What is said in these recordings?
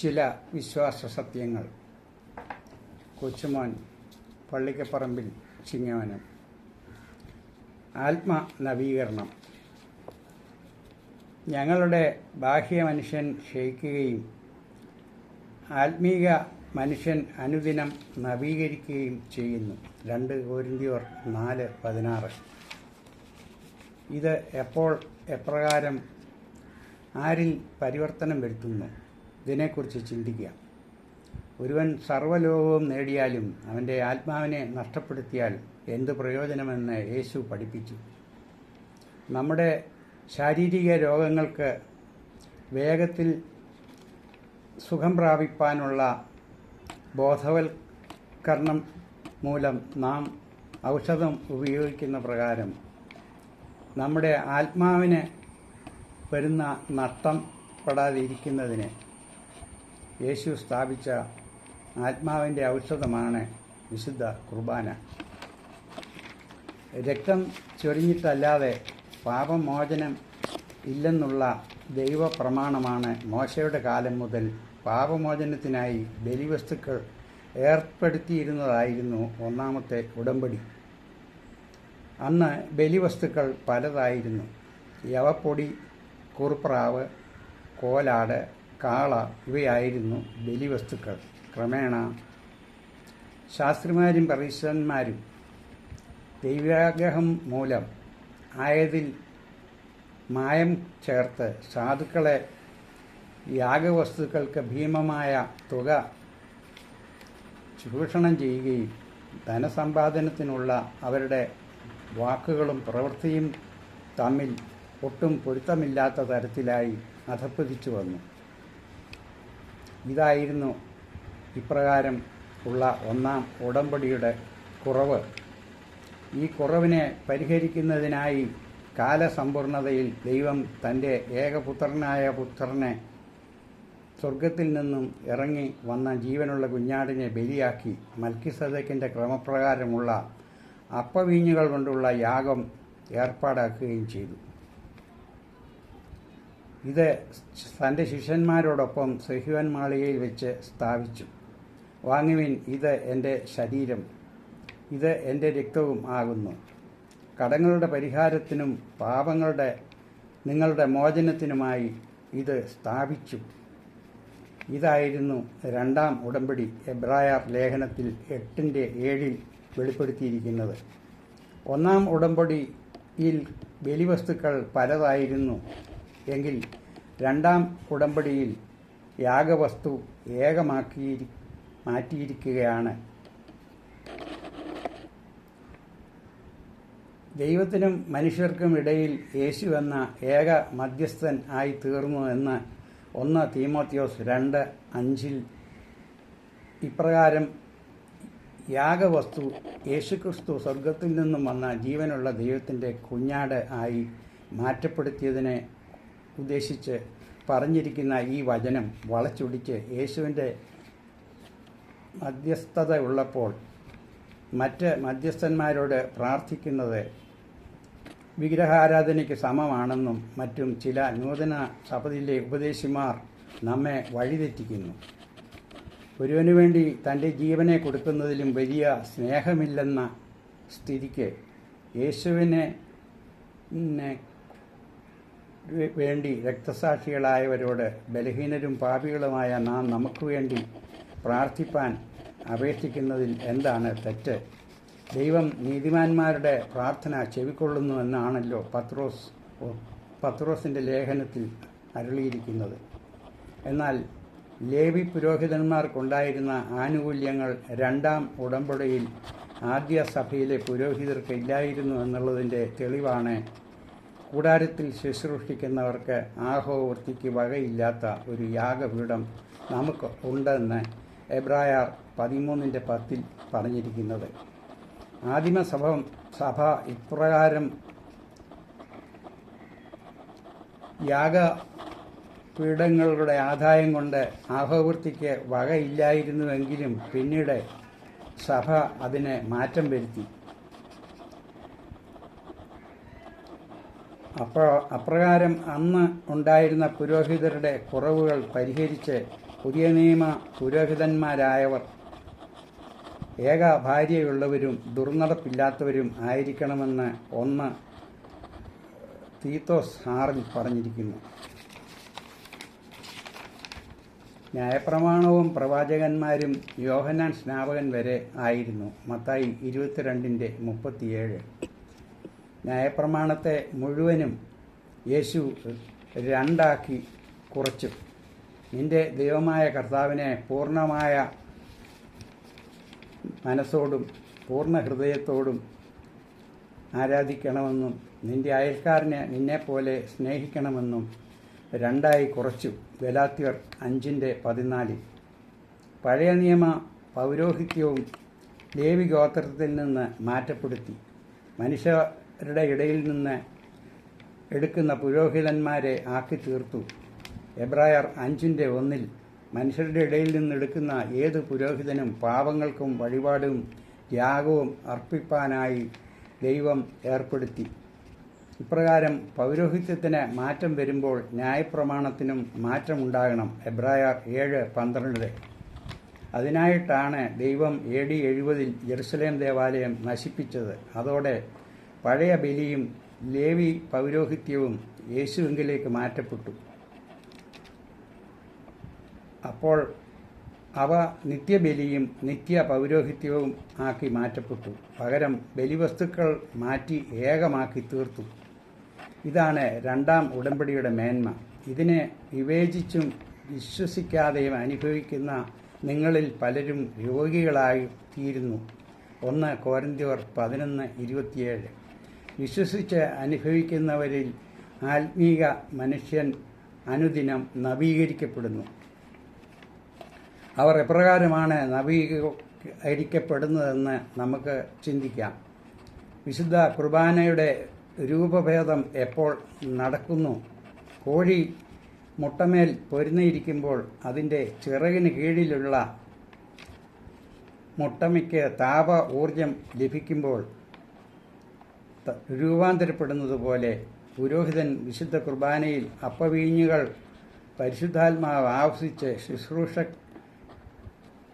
ചില വിശ്വാസ സത്യങ്ങൾ. കൊച്ചുമോൻ, പള്ളിക്കപ്പറമ്പിൽ, ചിങ്ങവനം. ആത്മനവീകരണം. ഞങ്ങളുടെ ബാഹ്യ മനുഷ്യൻ ക്ഷയിക്കുകയും ആത്മീക മനുഷ്യൻ അനുദിനം നവീകരിക്കുകയും ചെയ്യുന്നു. 2 കൊരിന്ത്യർ 4:16. ഇത് എപ്പോൾ, എപ്രകാരം, ആരിൽ പരിവർത്തനം വരുത്തുന്നു? ഇതിനെക്കുറിച്ച് ചിന്തിക്കാം. ഒരുവൻ സർവ്വലോകവും നേടിയാലും അവൻ്റെ ആത്മാവിനെ നഷ്ടപ്പെടുത്തിയാൽ എന്ത് പ്രയോജനമെന്ന് യേശു പഠിപ്പിച്ചു. നമ്മുടെ ശാരീരിക രോഗങ്ങൾക്ക് വേഗത്തിൽ സുഖം പ്രാപിപ്പാനുള്ള ബോധവൽക്കരണം മൂലം നാം ഔഷധം ഉപയോഗിക്കുന്ന പ്രകാരം നമ്മുടെ ആത്മാവിന് വരുന്ന നഷ്ടം പെടാതിരിക്കുന്നതിന് യേശു സ്ഥാപിച്ച ആത്മാവിൻ്റെ ഔഷധമാണ് വിശുദ്ധ കുർബാന. രക്തം ചൊരിഞ്ഞിട്ടല്ലാതെ പാപമോചനം ഇല്ലെന്നുള്ള ദൈവപ്രമാണമാണ് മോശയുടെ കാലം മുതൽ പാപമോചനത്തിനായി ബലിവസ്തുക്കൾ ഏർപ്പെടുത്തിയിരുന്നതായിരുന്നു ഒന്നാമത്തെ ഉടമ്പടി. അന്ന് ബലിവസ്തുക്കൾ പലതായിരുന്നു. യവപ്പൊടി, കുറുപ്രാവ്, കോലാട്, കാള ഇവയായിരുന്നു ബലിവസ്തുക്കൾ. ക്രമേണ ശാസ്ത്രിമാരും പരീശന്മാരും ദൈവാഗ്രഹം മൂലം ആയതിൽ മായം ചേർത്ത് സാധുക്കളെ യാഗവസ്തുക്കൾക്ക് ഭീമമായ തുക ചൂഷണം ചെയ്യുകയും ധനസമ്പാദനത്തിനുള്ള അവരുടെ വാക്കുകളും പ്രവൃത്തിയും തമ്മിൽ ഒട്ടും പൊരുത്തമില്ലാത്ത തരത്തിലായി അധപ്പതിച്ചു വന്നു. ഇതായിരുന്നു ഇപ്രകാരം ഉള്ള ഒന്നാം ഉടമ്പടിയുടെ കുറവ്. ഈ കുറവിനെ പരിഹരിക്കുന്നതിനായി കാലസമ്പൂർണതയിൽ ദൈവം തൻ്റെ ഏകപുത്രനായ പുത്രനെ സ്വർഗത്തിൽ നിന്നും ഇറങ്ങി വന്ന ജീവനുള്ള കുഞ്ഞാടിനെ ബലിയാക്കി മൽക്കിസേദെക്കിൻ്റെ ക്രമപ്രകാരമുള്ള അപ്പവീഞ്ഞുകൾ കൊണ്ടുള്ള യാഗം ഏർപ്പാടാക്കുകയും ചെയ്തു. ഇത് തൻ്റെ ശിഷ്യന്മാരോടൊപ്പം സെഹ്യോൻ മാളികയിൽ വെച്ച് സ്ഥാപിച്ചു. വാങ്ങുവിൻ, ഇത് എൻ്റെ ശരീരം, ഇത് എൻ്റെ രക്തവും ആകുന്നു. കടങ്ങളുടെ പരിഹാരത്തിനും പാപങ്ങളുടെ നിങ്ങളുടെ മോചനത്തിനുമായി ഇത് സ്ഥാപിച്ചു. ഇതായിരുന്നു രണ്ടാം ഉടമ്പടി എബ്രായർ ലേഖനത്തിൽ 8:7 വെളിപ്പെടുത്തിയിരിക്കുന്നത്. ഒന്നാം ഉടമ്പടിയിൽ ബലിവസ്തുക്കൾ പലതായിരുന്നു എങ്കിൽ രണ്ടാം ഉടമ്പടിയിൽ യാഗവസ്തു മാറ്റിയിരിക്കുകയാണ്. ദൈവത്തിനും മനുഷ്യർക്കും ഇടയിൽ യേശു എന്ന ഏക മധ്യസ്ഥൻ ആയി തീർന്നു എന്ന് 1 തീമോത്തിയോസ് 2:5 ഇപ്രകാരം യാഗവസ്തു യേശുക്രിസ്തു സ്വർഗത്തിൽ നിന്നും വന്ന ജീവനുള്ള ദൈവത്തിൻ്റെ കുഞ്ഞാട് ആയി മാറ്റപ്പെടുത്തിയതിനെ ഉദ്ദേശിച്ച് പറഞ്ഞിരിക്കുന്ന ഈ വചനം വളച്ചൊടിച്ച് യേശുവിൻ്റെ മധ്യസ്ഥത ഉള്ളപ്പോൾ മറ്റ് മധ്യസ്ഥന്മാരോട് പ്രാർത്ഥിക്കുന്നത് വിഗ്രഹാരാധനയ്ക്ക് സമമാണെന്നും മറ്റും ചില നൂതന സഭയിലെ ഉപദേശിമാർ നമ്മെ വഴിതെറ്റിക്കുന്നു. ഒരുവനു വേണ്ടി തൻ്റെ ജീവനെ കൊടുക്കുന്നതിലും വലിയ സ്നേഹമില്ലെന്ന സ്ഥിതിക്ക് യേശുവിനെ വേണ്ടി രക്തസാക്ഷികളായവരോട് ബലഹീനരും പാപികളുമായ നാം നമുക്ക് വേണ്ടി പ്രാർത്ഥിപ്പാൻ അപേക്ഷിക്കുന്നതിൽ എന്താണ് തെറ്റ്? ദൈവം നീതിമാന്മാരുടെ പ്രാർത്ഥന ചെവിക്കൊള്ളുന്നുവെന്നാണല്ലോ പത്രോസിൻ്റെ ലേഖനത്തിൽ അരുളിയിരിക്കുന്നത്. എന്നാൽ ലേവി പുരോഹിതന്മാർക്കുണ്ടായിരുന്ന ആനുകൂല്യങ്ങൾ രണ്ടാം ഉടമ്പടിയിൽ ആദ്യ സഭയിലെ പുരോഹിതർക്ക് ഇല്ലായിരുന്നു എന്നുള്ളതിൻ്റെ തെളിവാണ് കൂടാരത്തിൽ ശുശ്രൂഷിക്കുന്നവർക്ക് ആഹോവൃത്തിക്ക് വകയില്ലാത്ത ഒരു യാഗപീഠം നമുക്ക് ഉണ്ടെന്ന് എബ്രായർ 13:10 പറഞ്ഞിരിക്കുന്നത്. സഭ ഇപ്രകാരം യാഗപീഠങ്ങളുടെ ആദായം കൊണ്ട് ആഹോവൃത്തിക്ക് വകയില്ലായിരുന്നുവെങ്കിലും പിന്നീട് സഭ അതിന് മാറ്റം വരുത്തി. അപ്രകാരം അന്ന് ഉണ്ടായിരുന്ന പുരോഹിതരുടെ കുറവുകൾ പരിഹരിച്ച് പുതിയ നിയമ പുരോഹിതന്മാരായവർ ഏക ഭാര്യയുള്ളവരും ദുർനടപ്പില്ലാത്തവരും ആയിരിക്കണമെന്ന് 1 തീത്തോസ് 6 പറഞ്ഞിരിക്കുന്നു. ന്യായപ്രമാണവും പ്രവാചകന്മാരും യോഹന്നാൻ സ്നാപകൻ വരെ ആയിരുന്നു. മത്തായി 22:37. ന്യായപ്രമാണത്തെ മുഴുവനും യേശു 2 കുറച്ചു. നിന്റെ ദൈവമായ കർത്താവിനെ പൂർണ്ണമായ മനസ്സോടും പൂർണ്ണ ഹൃദയത്തോടും ആരാധിക്കണമെന്നും നിന്റെ അയൽക്കാരനെ നിന്നെപ്പോലെ സ്നേഹിക്കണമെന്നും 2 കുറച്ചു. ഗലാത്യർ 5:14. പഴയ നിയമ പൗരോഹിത്യവും ലേവി ഗോത്രത്തിൽ നിന്ന് മാറ്റപ്പെടുത്തി. മനുഷ്യരുടെ ഇടയിൽ നിന്ന് എടുക്കുന്ന പുരോഹിതന്മാരെ ആക്കി തീർത്തു. എബ്രായർ 5:1 മനുഷ്യരുടെ ഇടയിൽ നിന്നെടുക്കുന്ന ഏത് പുരോഹിതനും പാപങ്ങൾക്കും വഴിപാടും യാഗവും അർപ്പിപ്പാനായി ദൈവം ഏർപ്പെടുത്തി. ഇപ്രകാരം പൗരോഹിത്യത്തിന് മാറ്റം വരുമ്പോൾ ന്യായപ്രമാണത്തിനും മാറ്റമുണ്ടാകണം. എബ്രായർ 7:12. അതിനായിട്ടാണ് ദൈവം AD 70 യെരുശലേം ദേവാലയം നശിപ്പിച്ചത്. അതോടെ പഴയ ബലിയും ലേവി പൗരോഹിത്യവും യേശുവിങ്കിലേക്ക് മാറ്റപ്പെട്ടു. അപ്പോൾ അവ നിത്യബലിയും നിത്യ പൗരോഹിത്യവും ആക്കി മാറ്റപ്പെട്ടു. പകരം ബലിവസ്തുക്കൾ മാറ്റി ഏകമാക്കി തീർത്തു. ഇതാണ് 2-ാം ഉടമ്പടിയുടെ മേന്മ. ഇതിനെ വിവേചിച്ചും വിശ്വസിക്കാതെയും അനുഭവിക്കുന്ന നിങ്ങളിൽ പലരും രോഗികളായി തീരുന്നു. 1 കൊരിന്ത്യർ 11:27. വിശ്വസിച്ച് അനുഭവിക്കുന്നവരിൽ ആത്മീക മനുഷ്യൻ അനുദിനം നവീകരിക്കപ്പെടുന്നു. അവർ എപ്രകാരമാണ് നവീകരിക്കപ്പെടുന്നതെന്ന് നമുക്ക് ചിന്തിക്കാം. വിശുദ്ധ കുർബാനയുടെ രൂപഭേദം എപ്പോൾ നടക്കുന്നു? കോഴി മുട്ടമേൽ പൊരുന്നിയിരിക്കുമ്പോൾ അതിൻ്റെ ചിറകിന് കീഴിലുള്ള മുട്ടമയ്ക്ക് താപ ഊർജം ലഭിക്കുമ്പോൾ രൂപാന്തരപ്പെടുന്നത് പോലെ പുരോഹിതൻ വിശുദ്ധ കുർബാനയിൽ അപ്പവീഞ്ഞുകൾ പരിശുദ്ധാത്മാവ് ആവസിച്ച് ശുശ്രൂഷ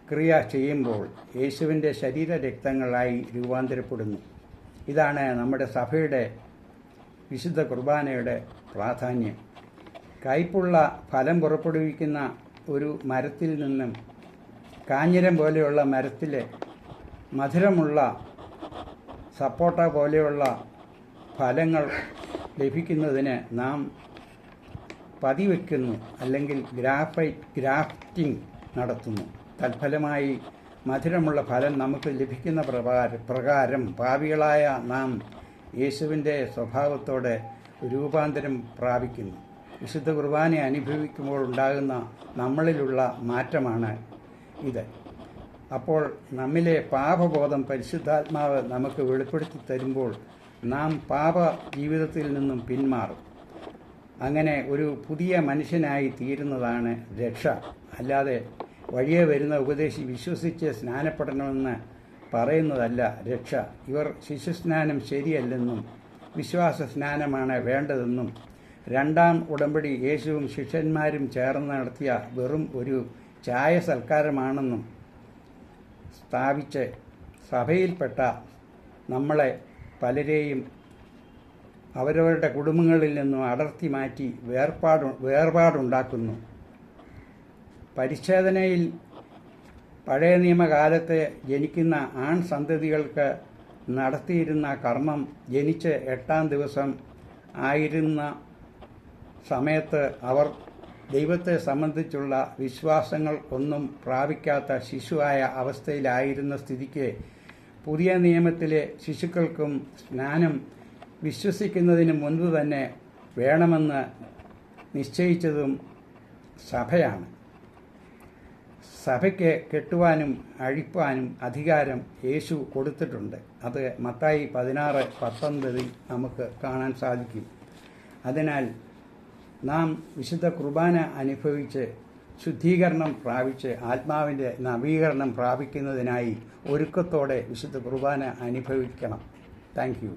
ക്രിയ ചെയ്യുമ്പോൾ യേശുവിൻ്റെ ശരീരരക്തങ്ങളായി രൂപാന്തരപ്പെടുന്നു. ഇതാണ് നമ്മുടെ സഭയുടെ വിശുദ്ധ കുർബാനയുടെ പ്രാധാന്യം. കയ്പുള്ള ഫലം പുറപ്പെടുവിക്കുന്ന ഒരു മരത്തിൽ നിന്നും കാഞ്ഞിരം പോലെയുള്ള മരത്തിലെ മധുരമുള്ള സപ്പോട്ട പോലെയുള്ള ഫലങ്ങൾ ലഭിക്കുന്നതിന് നാം പതിവെക്കുന്നു, അല്ലെങ്കിൽ ഗ്രാഫ്റ്റിംഗ് നടത്തുന്നു. തൽഫലമായി മധുരമുള്ള ഫലം നമുക്ക് ലഭിക്കുന്ന പ്രകാരം പാപികളായ നാം യേശുവിൻ്റെ സ്വഭാവത്തോടെ രൂപാന്തരം പ്രാപിക്കുന്നു. വിശുദ്ധ കുർബാന അനുഭവിക്കുമ്പോൾ ഉണ്ടാകുന്ന നമ്മളിലുള്ള മാറ്റമാണ് ഇത്. അപ്പോൾ നമ്മിലെ പാപബോധം പരിശുദ്ധാത്മാവ് നമുക്ക് വെളിപ്പെടുത്തി തരുമ്പോൾ നാം പാപ ജീവിതത്തിൽ നിന്നും പിന്മാറും. അങ്ങനെ ഒരു പുതിയ മനുഷ്യനായി തീരുന്നതാണ് രക്ഷ. അല്ലാതെ വഴിയെ വരുന്ന ഉപദേശി വിശ്വസിച്ച് സ്നാനപ്പെടണമെന്ന് പറയുന്നതല്ല രക്ഷ. ഇവർ ശിശുസ്നാനം ശരിയല്ലെന്നും വിശ്വാസ സ്നാനമാണ് വേണ്ടതെന്നും 2-ാം ഉടമ്പടി യേശുവും ശിഷ്യന്മാരും ചേർന്ന് നടത്തിയ വെറും ഒരു ചായ സൽക്കാരമാണെന്നും സ്ഥാപിച്ച് സഭയിൽപ്പെട്ട നമ്മളെ പലരെയും അവരവരുടെ കുടുംബങ്ങളിൽ നിന്നും അടർത്തി മാറ്റി വേർപാടുണ്ടാക്കുന്നു. പരിച്ഛേദനയിൽ പഴയ നിയമകാലത്ത് ജനിക്കുന്ന ആൺ സന്തതികൾക്ക് നടത്തിയിരുന്ന കർമ്മം ജനിച്ച് 8-ാം ദിവസം ആയിരുന്ന സമയത്ത് അവർ ദൈവത്തെ സംബന്ധിച്ചുള്ള വിശ്വാസങ്ങൾ ഒന്നും പ്രാപിക്കാത്ത ശിശുവായ അവസ്ഥയിലായിരുന്ന സ്ഥിതിക്ക് പുതിയ നിയമത്തിലെ ശിശുക്കൾക്കും സ്നാനം വിശ്വസിക്കുന്നതിന് മുൻപ് തന്നെ വേണമെന്ന് നിശ്ചയിച്ചതും സഭയാണ്. സഭയ്ക്ക് കെട്ടുവാനും അഴിപ്പാനും അധികാരം യേശു കൊടുത്തിട്ടുണ്ട്. അത് മത്തായി 16:19 നമുക്ക് കാണാൻ സാധിക്കും. അതിനാൽ നാം വിശുദ്ധ കുർബാന അനുഭവിച്ച് ശുദ്ധീകരണം പ്രാപിച്ച് ആത്മാവിൻ്റെ നവീകരണം പ്രാപിക്കുന്നതിനായി ഒരുക്കത്തോടെ വിശുദ്ധ കുർബാന അനുഭവിക്കണം. Thank you.